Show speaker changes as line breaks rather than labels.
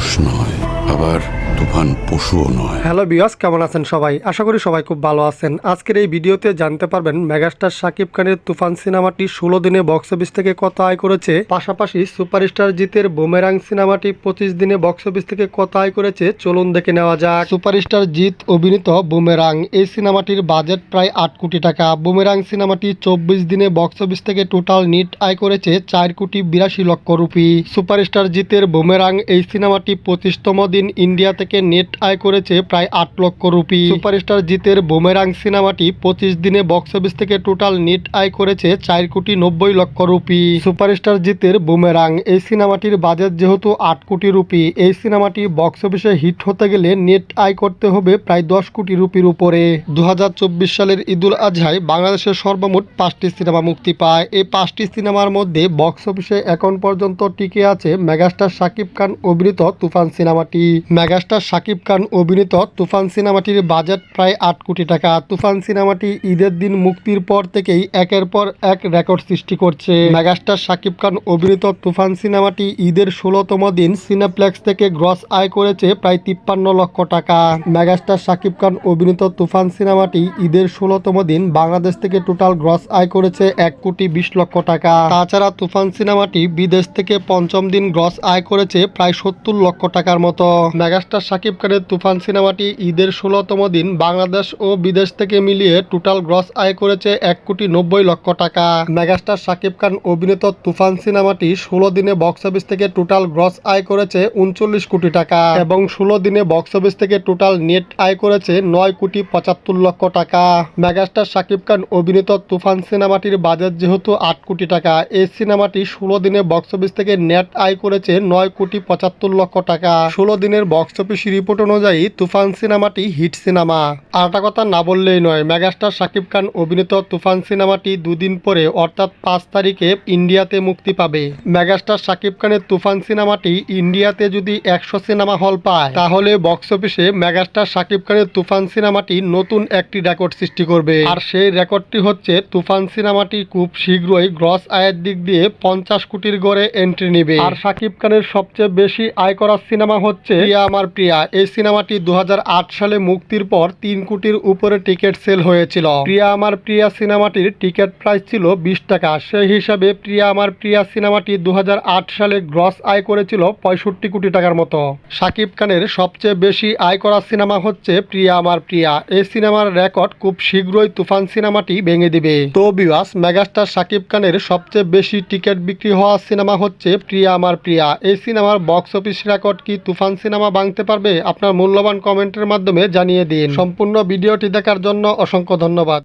মানুষ নয়, আবার তুফান পশুও নয়।
হ্যালো বিয়াস, কেমন আছেন সবাই? আশা করি সবাই খুব ভালো আছেন। আজকের এই ভিডিওতে জানতে পারবেন মেগাস্টার শাকিব খানের তুফান সিনেমাটি 16 দিনে বক্স অফিস থেকে কত আয় করেছে, পাশাপাশি সুপারস্টার জিতের বুমেরাং সিনেমাটি 25 দিনে বক্স অফিস থেকে কত আয় করেছে। চলুন দেখে নেওয়া যাক। সুপারস্টার জিত অভিনীত বুমেরাং এই সিনেমাটির বাজেট প্রায় 8 কোটি টাকা। বুমেরাং সিনেমাটি 24 দিনে বক্স অফিস থেকে টোটাল নিট আয় করেছে 4 কোটি 82 লক্ষ রুপি। সুপারস্টার জিতের বুমেরাং এই সিনেমাটি 25তম দিন ইন্ডিয়া থেকে নেট আয় করেছে প্রায় 8 লক্ষ রুপি। সুপারস্টার জিতের বুমেরাং সিনেমাটি 25 দিনে বক্স অফিস থেকে টোটাল নেট আয় করেছে 4 কোটি 90 লক্ষ রুপি। সুপারস্টার জিতের বুমেরাং এই সিনেমাটির বাজেট যেহেতু 8 কোটি রুপি, এই সিনেমাটি বক্স অফিসে হিট হতে গেলে নেট আয় করতে হবে প্রায় 10 কোটি রুপির উপরে। 2024 সালের ঈদুল আজহায় বাংলাদেশের সর্বমোট 5টি সিনেমা মুক্তি পায়। এই 5টি সিনেমার মধ্যে বক্স অফিসে এখন পর্যন্ত টিকে আছে মেগাস্টার শাকিব খান অভিনীত তুফান সিনেমাটি। মেগাস্টার শাকিব খান অভিনীত তুফান সিনেমাটির বাজেট প্রায় 8 কোটি টাকা। তুফান সিনেমাটি ঈদের দিন মুক্তির পর থেকেই একের পর এক রেকর্ড সৃষ্টি করছে। মেগাস্টার শাকিব খান অভিনীত তুফান সিনেমাটি ঈদের 16তম দিন সিনেপ্লেক্স থেকে গ্রস আয় করেছে প্রায় 53 লক্ষ টাকা। মেগাস্টার শাকিব খান অভিনীত তুফান সিনেমাটি ঈদের 16তম দিন বাংলাদেশ থেকে টোটাল গ্রস আয় করেছে 1 কোটি 20 লক্ষ টাকা। তাছাড়া তুফান সিনেমাটি বিদেশ থেকে পঞ্চম দিন গ্রস আয় করেছে প্রায় 70 লক্ষ টাকার মতো। মেগাস্টার শাকিব খানের তুফান সিনেমাটি ঈদের 16তম দিন বাংলাদেশ ও বিদেশ থেকে মিলিয়ে টোটাল গ্রস আয় করেছে 1 কোটি 90 লক্ষ টাকা। মেগাস্টার শাকিব খান অভিনীত তুফান সিনেমাটি 16 দিনে বক্স অফিস থেকে টোটাল গ্রস আয় করেছে 39 কোটি টাকা এবং 16 দিনে বক্স অফিস থেকে টোটাল নেট আয় করেছে 9 কোটি 75 লক্ষ টাকা। মেগাস্টার শাকিব খান অভিনীত তুফান সিনেমাটির বাজেট যেহেতু 8 কোটি টাকা, এই সিনেমাটি 16 দিনে বক্স অফিস থেকে নেট আয় করেছে 9 কোটি 75 লক্ষ টাকা। 16 দিনের বক্স অফিস রিপোর্ট অনুযায়ী তুফান সিনেমাটি হিট সিনেমা। আর একটা কথা না বললেই নয়, মেগাস্টার শাকিব খান অভিনীত তুফান সিনেমাটি দুদিন পরে অর্থাৎ 5 তারিখে ইন্ডিয়াতে মুক্তি পাবে। মেগাস্টার শাকিব খানের তুফান সিনেমাটি ইন্ডিয়াতে যদি 100 সিনেমা হল পায়, তাহলে বক্স অফিসে মেগাস্টার শাকিব খানের তুফান সিনেমাটি নতুন একটি রেকর্ড সৃষ্টি করবে। আর সেই রেকর্ডটি হচ্ছে তুফান সিনেমাটি খুব শীঘ্রই গ্রস আয়ের দিক দিয়ে 50 কোটির গড়ে এন্ট্রি নেবে। আর শাকিব খানের সবচেয়ে বেশি আয় করা সিনেমা হচ্ছে প্রিয়া আমার প্রিয়া। এই সিনেমাটি 2008 সালে মুক্তির পর 3 কোটির উপরে টিকিট সেল হয়েছিল। প্রিয়া আমার প্রিয়া সিনেমাটির টিকিট প্রাইস ছিল 20 টাকা। সেই হিসাবে প্রিয়া আমার প্রিয়া সিনেমাটি 2008 সালে গ্রস আয় করেছিল 65 কোটি টাকার মতো। শাকিব খানের সবচেয়ে বেশি আয় করা সিনেমা হচ্ছে প্রিয়া আমার প্রিয়া। এই সিনেমার রেকর্ড খুব শীঘ্রই তুফান সিনেমাটি ভেঙে দিবে। তো ভিউয়ার্স, মেগাস্টার শাকিব খানের সবচেয়ে বেশি টিকিট বিক্রি হওয়া সিনেমা হচ্ছে প্রিয়া আমার প্রিয়া। এই সিনেমার বক্স অফিস রেকর্ড কি তুফান সিনেমা ভাঙতে পারবে? আপনার মূল্যবান কমেন্টের মাধ্যমে জানিয়ে দিন। সম্পূর্ণ ভিডিওটি দেখার জন্য অসংখ্য ধন্যবাদ।